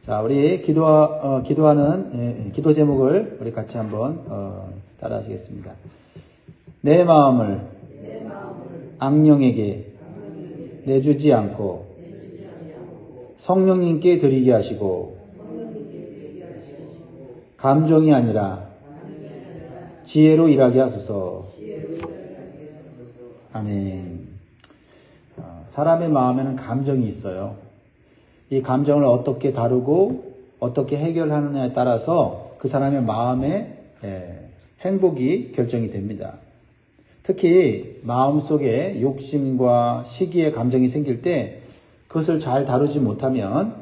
자, 우리 기도하는 기도 제목을 우리 같이 한번 따라 하시겠습니다. 내 마음을 악령에게 내주지 않고 성령님께 드리게 하시고 감정이 아니라 지혜로 일하게 하소서. 아멘. 사람의 마음에는 감정이 있어요. 이 감정을 어떻게 다루고 어떻게 해결하느냐에 따라서 그 사람의 마음의 행복이 결정이 됩니다. 특히 마음속에 욕심과 시기의 감정이 생길 때 그것을 잘 다루지 못하면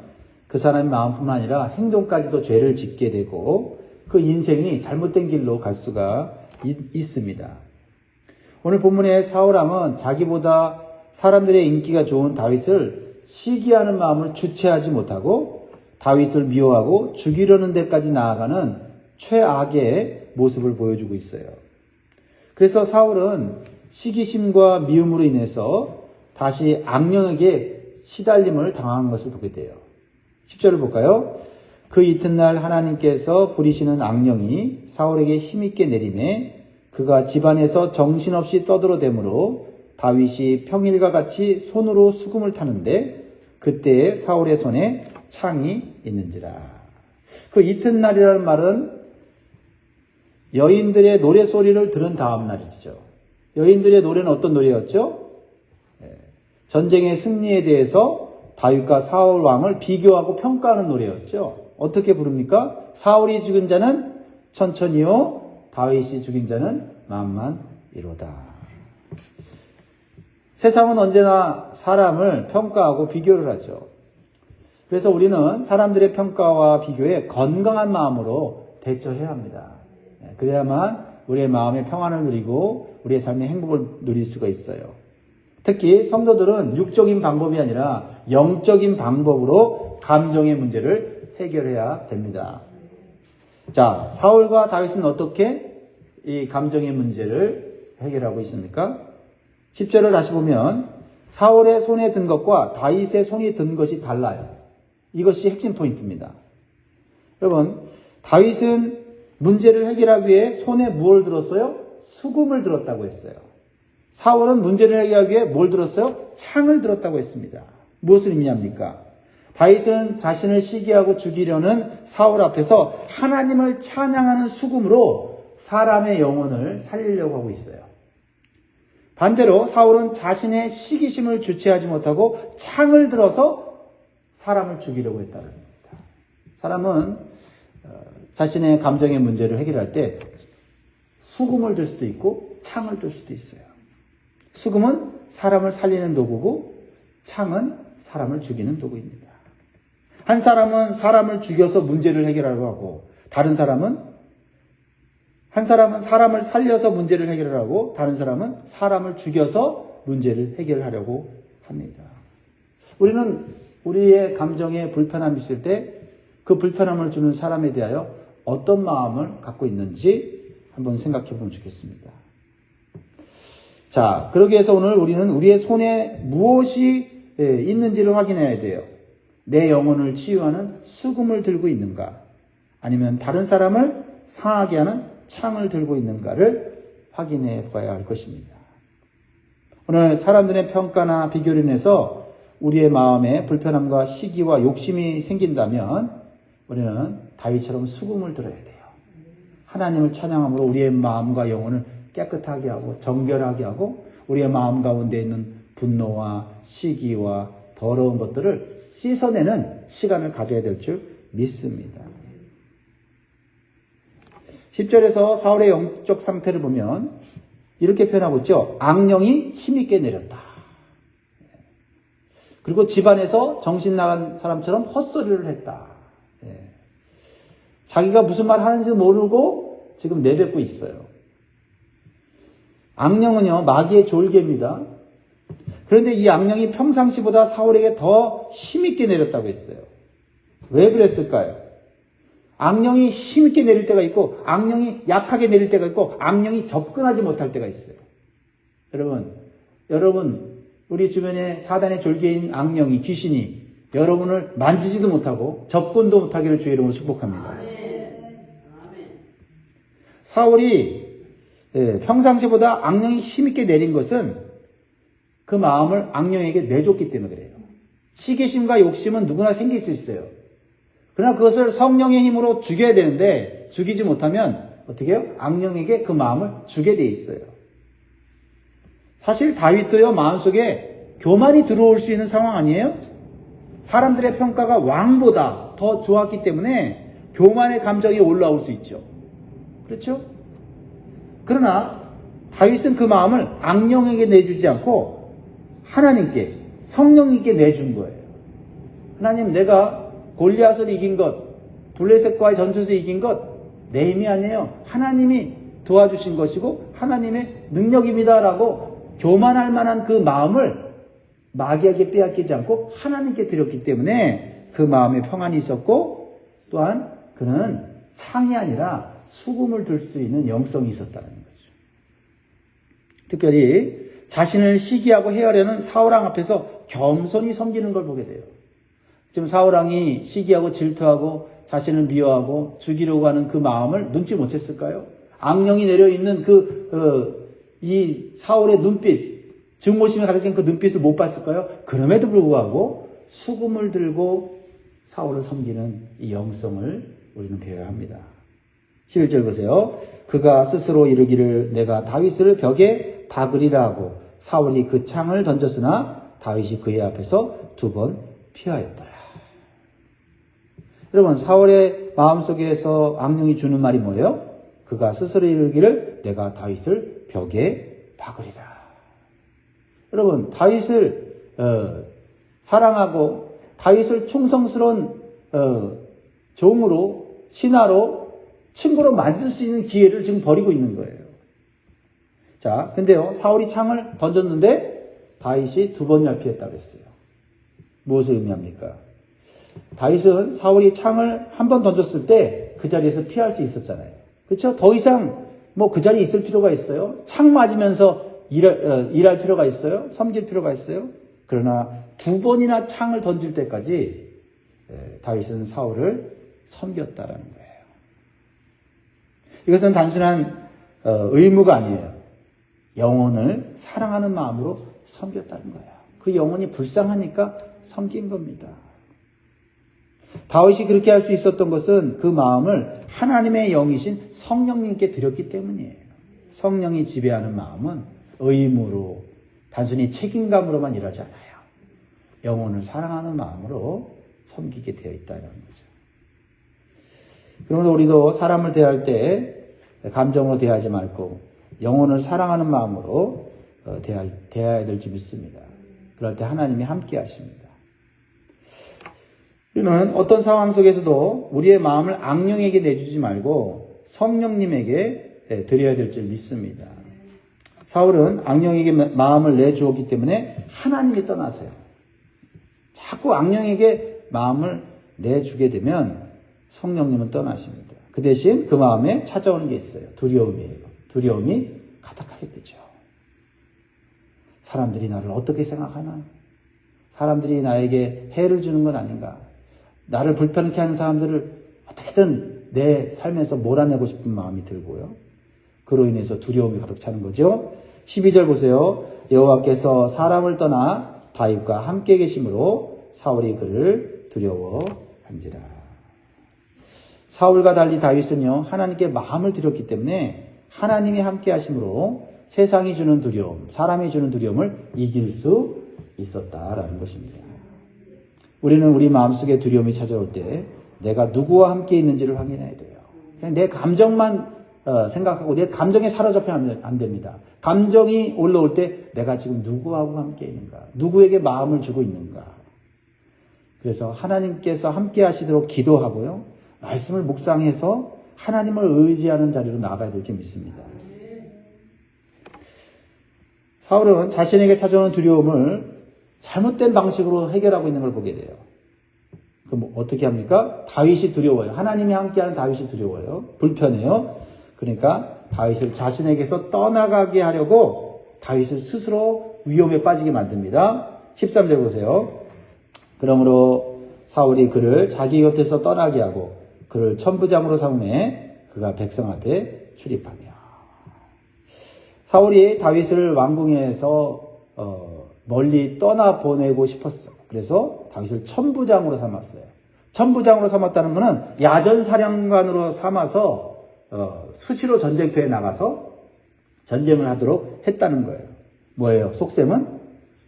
그 사람의 마음뿐만 아니라 행동까지도 죄를 짓게 되고 그 인생이 잘못된 길로 갈 수가 있습니다. 오늘 본문의 사울왕은 자기보다 사람들의 인기가 좋은 다윗을 시기하는 마음을 주체하지 못하고 다윗을 미워하고 죽이려는 데까지 나아가는 최악의 모습을 보여주고 있어요. 그래서 사울은 시기심과 미움으로 인해서 다시 악령에게 시달림을 당한 것을 보게 돼요. 10절을 볼까요? 그 이튿날 하나님께서 부리시는 악령이 사울에게 힘있게 내림에 그가 집안에서 정신없이 떠들어대므로 다윗이 평일과 같이 손으로 수금을 타는데 그때에 사울의 손에 창이 있는지라. 그 이튿날이라는 말은 여인들의 노래소리를 들은 다음 날이죠. 여인들의 노래는 어떤 노래였죠? 전쟁의 승리에 대해서 다윗과 사울 왕을 비교하고 평가하는 노래였죠. 어떻게 부릅니까? 사울이 죽인 자는 천천히요, 다윗이 죽인 자는 만만이로다. 세상은 언제나 사람을 평가하고 비교를 하죠. 그래서 우리는 사람들의 평가와 비교에 건강한 마음으로 대처해야 합니다. 그래야만 우리의 마음의 평안을 누리고 우리의 삶의 행복을 누릴 수가 있어요. 특히 성도들은 육적인 방법이 아니라 영적인 방법으로 감정의 문제를 해결해야 됩니다. 자, 사울과 다윗은 어떻게 이 감정의 문제를 해결하고 있습니까? 10절을 다시 보면 사울의 손에 든 것과 다윗의 손이 든 것이 달라요. 이것이 핵심 포인트입니다. 여러분, 다윗은 문제를 해결하기 위해 손에 무엇을 들었어요? 수금을 들었다고 했어요. 사울은 문제를 해결하기 위해 뭘 들었어요? 창을 들었다고 했습니다. 무엇을 의미합니까? 다윗은 자신을 시기하고 죽이려는 사울 앞에서 하나님을 찬양하는 수금으로 사람의 영혼을 살리려고 하고 있어요. 반대로 사울은 자신의 시기심을 주체하지 못하고 창을 들어서 사람을 죽이려고 했다는 겁니다. 사람은 자신의 감정의 문제를 해결할 때 수금을 들 수도 있고 창을 들 수도 있어요. 수금은 사람을 살리는 도구고 창은 사람을 죽이는 도구입니다. 한 사람은 사람을 죽여서 문제를 해결하려고 하고 한 사람은 사람을 살려서 문제를 해결하고 다른 사람은 사람을 죽여서 문제를 해결하려고 합니다. 우리는 우리의 감정에 불편함이 있을 때 그 불편함을 주는 사람에 대하여 어떤 마음을 갖고 있는지 한번 생각해 보면 좋겠습니다. 자, 그러기 위해서 오늘 우리는 우리의 손에 무엇이 있는지를 확인해야 돼요. 내 영혼을 치유하는 수금을 들고 있는가? 아니면 다른 사람을 상하게 하는 창을 들고 있는가를 확인해 봐야 할 것입니다. 오늘 사람들의 평가나 비교로 인해서 우리의 마음에 불편함과 시기와 욕심이 생긴다면 우리는 다윗처럼 수금을 들어야 돼요. 하나님을 찬양함으로 우리의 마음과 영혼을 깨끗하게 하고 정결하게 하고 우리의 마음 가운데 있는 분노와 시기와 더러운 것들을 씻어내는 시간을 가져야 될 줄 믿습니다. 10절에서 사울의 영적 상태를 보면 이렇게 표현하고 있죠. 악령이 힘있게 내렸다. 그리고 집안에서 정신 나간 사람처럼 헛소리를 했다. 자기가 무슨 말 하는지 모르고 지금 내뱉고 있어요. 악령은요, 마귀의 졸개입니다. 그런데 이 악령이 평상시보다 사울에게 더 힘있게 내렸다고 했어요. 왜 그랬을까요? 악령이 힘있게 내릴 때가 있고 악령이 약하게 내릴 때가 있고 악령이 접근하지 못할 때가 있어요. 여러분 우리 주변에 사단의 졸개인 악령이 귀신이 여러분을 만지지도 못하고 접근도 못하기를 주의 이름으로 축복합니다. 사울이 평상시보다 악령이 힘있게 내린 것은 그 마음을 악령에게 내줬기 때문에 그래요. 시기심과 욕심은 누구나 생길 수 있어요. 그러나 그것을 성령의 힘으로 죽여야 되는데 죽이지 못하면 어떻게 해요? 악령에게 그 마음을 주게 돼 있어요. 사실 다윗도요, 마음속에 교만이 들어올 수 있는 상황 아니에요? 사람들의 평가가 왕보다 더 좋았기 때문에 교만의 감정이 올라올 수 있죠. 그렇죠? 그러나 다윗은 그 마음을 악령에게 내주지 않고 하나님께, 성령님께 내준 거예요. 하나님, 내가 골리앗을 이긴 것, 블레셋과의 전투에서 이긴 것 내 힘이 아니에요. 하나님이 도와주신 것이고 하나님의 능력입니다라고 교만할 만한 그 마음을 마귀에게 빼앗기지 않고 하나님께 드렸기 때문에 그 마음에 평안이 있었고, 또한 그는 창이 아니라 수금을 들 수 있는 영성이 있었다는 거죠. 특별히 자신을 시기하고 해하려는 사울왕 앞에서 겸손히 섬기는 걸 보게 돼요. 지금 사울왕이 시기하고 질투하고 자신을 미워하고 죽이려고 하는 그 마음을 눈치 못 챘을까요? 악령이 내려있는 이 사울의 눈빛, 증오심이 가득한 그 눈빛을 못 봤을까요? 그럼에도 불구하고 수금을 들고 사울을 섬기는 이 영성을 우리는 배워야 합니다. 11절 보세요. 그가 스스로 이르기를 내가 다윗을 벽에 박으리라 하고 사울이 그 창을 던졌으나 다윗이 그의 앞에서 2번 피하였더라. 여러분, 사울의 마음속에서 악령이 주는 말이 뭐예요? 그가 스스로 이르기를 내가 다윗을 벽에 박으리라. 여러분, 다윗을 사랑하고 다윗을 충성스러운 종으로, 신하로, 친구로 만들 수 있는 기회를 지금 버리고 있는 거예요. 자, 근데요, 사울이 창을 던졌는데 다윗이 2번이나 피했다고 했어요. 무엇을 의미합니까? 다윗은 사울이 창을 한 번 던졌을 때 그 자리에서 피할 수 있었잖아요. 그렇죠? 더 이상 그 자리에 있을 필요가 있어요? 창 맞으면서 일할 필요가 있어요? 섬길 필요가 있어요? 그러나 2번이나 창을 던질 때까지 다윗은 사울을 섬겼다라는 거예요. 이것은 단순한 의무가 아니에요. 영혼을 사랑하는 마음으로 섬겼다는 거예요. 그 영혼이 불쌍하니까 섬긴 겁니다. 다윗이 그렇게 할 수 있었던 것은 그 마음을 하나님의 영이신 성령님께 드렸기 때문이에요. 성령이 지배하는 마음은 의무로, 단순히 책임감으로만 일하지 않아요. 영혼을 사랑하는 마음으로 섬기게 되어 있다는 거죠. 그러므로 우리도 사람을 대할 때 감정으로 대하지 말고 영혼을 사랑하는 마음으로 대해야 될지 믿습니다. 그럴 때 하나님이 함께 하십니다. 우리는 어떤 상황 속에서도 우리의 마음을 악령에게 내주지 말고 성령님에게 드려야 될 줄 믿습니다. 사울은 악령에게 마음을 내주었기 때문에 하나님이 떠나세요. 자꾸 악령에게 마음을 내주게 되면 성령님은 떠나십니다. 그 대신 그 마음에 찾아오는 게 있어요. 두려움이에요. 두려움이 가득하게 되죠. 사람들이 나를 어떻게 생각하나? 사람들이 나에게 해를 주는 건 아닌가? 나를 불편하게 하는 사람들을 어떻게든 내 삶에서 몰아내고 싶은 마음이 들고요. 그로 인해서 두려움이 가득 차는 거죠. 12절 보세요. 여호와께서 사람을 떠나 다윗과 함께 계심으로 사울이 그를 두려워한지라. 사울과 달리 다윗은요, 하나님께 마음을 드렸기 때문에 하나님이 함께 하심으로 세상이 주는 두려움, 사람이 주는 두려움을 이길 수 있었다라는 것입니다. 우리는 우리 마음속에 두려움이 찾아올 때 내가 누구와 함께 있는지를 확인해야 돼요. 그냥 내 감정만 생각하고 내 감정에 사로잡히면 안 됩니다. 감정이 올라올 때 내가 지금 누구하고 함께 있는가? 누구에게 마음을 주고 있는가? 그래서 하나님께서 함께 하시도록 기도하고요. 말씀을 묵상해서 하나님을 의지하는 자리로 나가야 될 줄 믿습니다. 사울은 자신에게 찾아오는 두려움을 잘못된 방식으로 해결하고 있는 걸 보게 돼요. 그럼 어떻게 합니까? 다윗이 두려워요. 하나님이 함께하는 다윗이 두려워요. 불편해요. 그러니까 다윗을 자신에게서 떠나가게 하려고 다윗을 스스로 위험에 빠지게 만듭니다. 13절 보세요. 그러므로 사울이 그를 자기 곁에서 떠나게 하고 그를 천부장으로 삼음에 그가 백성 앞에 출입하며. 사울이 다윗을 왕궁에서 멀리 떠나보내고 싶었어. 그래서 다윗을 천부장으로 삼았어요. 천부장으로 삼았다는 것은 야전사령관으로 삼아서 수시로 전쟁터에 나가서 전쟁을 하도록 했다는 거예요. 뭐예요? 속셈은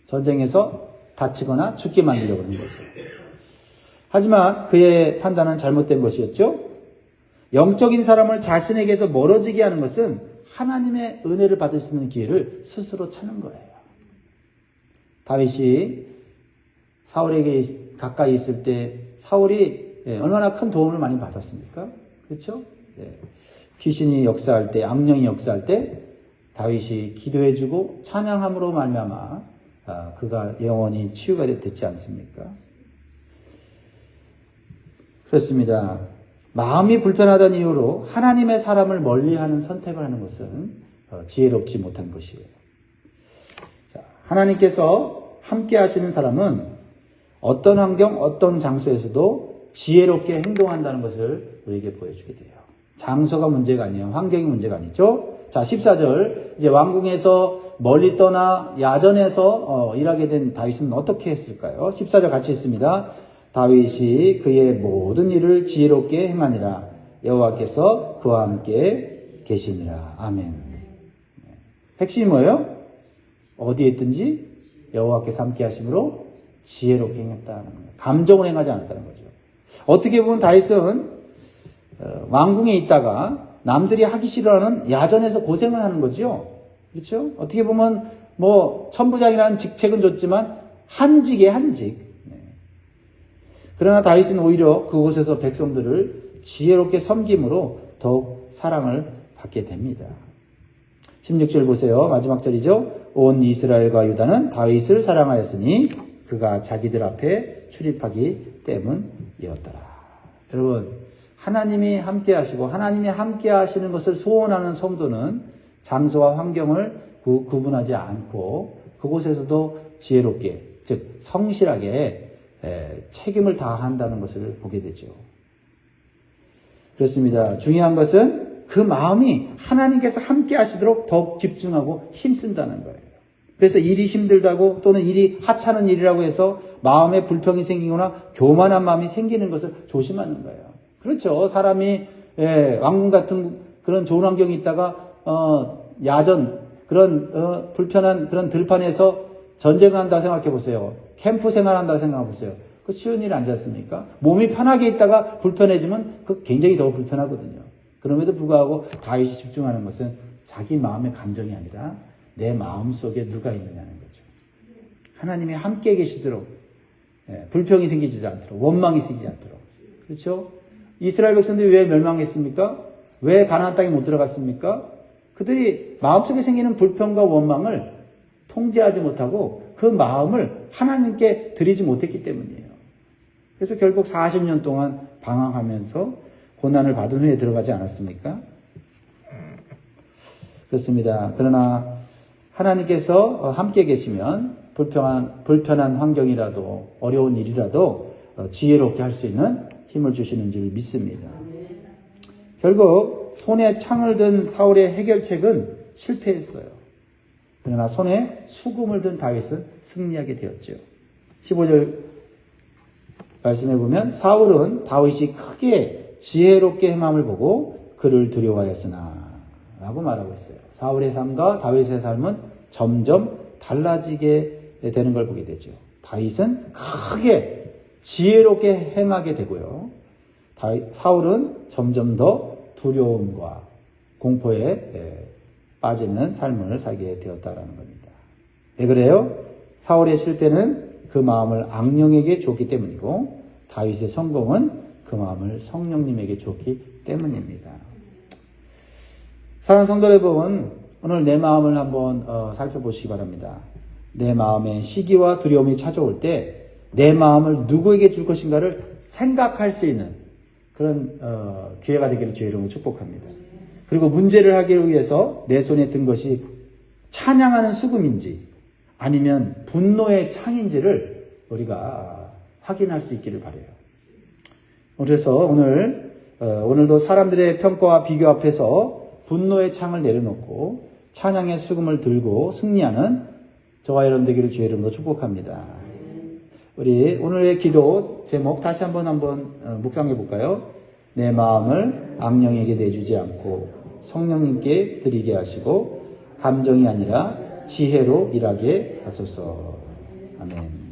전쟁에서 다치거나 죽게 만들려고 하는 거죠. 하지만 그의 판단은 잘못된 것이었죠. 영적인 사람을 자신에게서 멀어지게 하는 것은 하나님의 은혜를 받을 수 있는 기회를 스스로 찾는 거예요. 다윗이 사울에게 가까이 있을 때 사울이 얼마나 큰 도움을 많이 받았습니까? 그렇죠? 귀신이 역사할 때, 악령이 역사할 때 다윗이 기도해주고 찬양함으로 말미암아 그가 영원히 치유가 됐지 않습니까? 그렇습니다. 마음이 불편하다는 이유로 하나님의 사람을 멀리하는 선택을 하는 것은 지혜롭지 못한 것이에요. 자, 하나님께서 함께 하시는 사람은 어떤 환경, 어떤 장소에서도 지혜롭게 행동한다는 것을 우리에게 보여주게 돼요. 장소가 문제가 아니에요. 환경이 문제가 아니죠. 자, 14절. 이제 왕궁에서 멀리 떠나 야전에서 일하게 된 다윗은 어떻게 했을까요? 14절 같이 있습니다. 다윗이 그의 모든 일을 지혜롭게 행하니라. 여호와께서 그와 함께 계시니라. 아멘. 핵심이 뭐예요? 어디에 있든지 여호와께서 함께 하심으로 지혜롭게 행했다는 거예요. 감정을 행하지 않았다는 거죠. 어떻게 보면 다윗은 왕궁에 있다가 남들이 하기 싫어하는 야전에서 고생을 하는 거죠. 그렇죠? 어떻게 보면 천부장이라는 직책은 줬지만 한직이에요, 한직. 그러나 다윗은 오히려 그곳에서 백성들을 지혜롭게 섬김으로 더욱 사랑을 받게 됩니다. 16절 보세요. 마지막 절이죠. 온 이스라엘과 유다는 다윗을 사랑하였으니 그가 자기들 앞에 출입하기 때문이었더라. 여러분, 하나님이 함께 하시고 하나님이 함께 하시는 것을 소원하는 성도는 장소와 환경을 구분하지 않고 그곳에서도 지혜롭게, 즉 성실하게 책임을 다한다는 것을 보게 되죠. 그렇습니다. 중요한 것은 그 마음이 하나님께서 함께 하시도록 더욱 집중하고 힘쓴다는 거예요. 그래서 일이 힘들다고 또는 일이 하찮은 일이라고 해서 마음에 불평이 생기거나 교만한 마음이 생기는 것을 조심하는 거예요. 그렇죠. 사람이 왕궁 같은 그런 좋은 환경에 있다가 야전 그런 불편한 그런 들판에서 전쟁을 한다고 생각해 보세요. 캠프 생활한다고 생각해 보세요. 그 쉬운 일 아니지 않습니까? 몸이 편하게 있다가 불편해지면 그 굉장히 더 불편하거든요. 그럼에도 불구하고 다윗이 집중하는 것은 자기 마음의 감정이 아니라 내 마음 속에 누가 있느냐는 거죠. 하나님이 함께 계시도록 불평이 생기지 않도록 원망이 생기지 않도록. 그렇죠? 이스라엘 백성들이 왜 멸망했습니까? 왜 가나안 땅에 못 들어갔습니까? 그들이 마음속에 생기는 불평과 원망을 통제하지 못하고 그 마음을 하나님께 드리지 못했기 때문이에요. 그래서 결국 40년 동안 방황하면서 고난을 받은 후에 들어가지 않았습니까? 그렇습니다. 그러나 하나님께서 함께 계시면 불편한 환경이라도 어려운 일이라도 지혜롭게 할 수 있는 힘을 주시는 줄 믿습니다. 결국 손에 창을 든 사울의 해결책은 실패했어요. 그러나 손에 수금을 든 다윗은 승리하게 되었죠. 15절 말씀해 보면 사울은 다윗이 크게 지혜롭게 행함을 보고 그를 두려워하였으나 라고 말하고 있어요. 사울의 삶과 다윗의 삶은 점점 달라지게 되는 걸 보게 되죠. 다윗은 크게 지혜롭게 행하게 되고요. 사울은 점점 더 두려움과 공포에 빠지는 삶을 살게 되었다는 겁니다. 왜 그래요? 사울의 실패는 그 마음을 악령에게 줬기 때문이고 다윗의 성공은 그 마음을 성령님에게 줬기 때문입니다. 사랑하는 성도 여러분, 오늘 내 마음을 한번 살펴보시기 바랍니다. 내 마음에 시기와 두려움이 찾아올 때 내 마음을 누구에게 줄 것인가를 생각할 수 있는 그런 기회가 되기를 주의 이름으로 축복합니다. 그리고 문제를 하기 위해서 내 손에 든 것이 찬양하는 수금인지 아니면 분노의 창인지를 우리가 확인할 수 있기를 바라요. 그래서 오늘도 사람들의 평가와 비교 앞에서 분노의 창을 내려놓고 찬양의 수금을 들고 승리하는 저와 여러분 되기를 주의 이름으로 축복합니다. 우리 오늘의 기도 제목 다시 한번 묵상해 볼까요? 내 마음을 악령에게 내주지 않고 성령님께 드리게 하시고 감정이 아니라 지혜로 일하게 하소서. 아멘.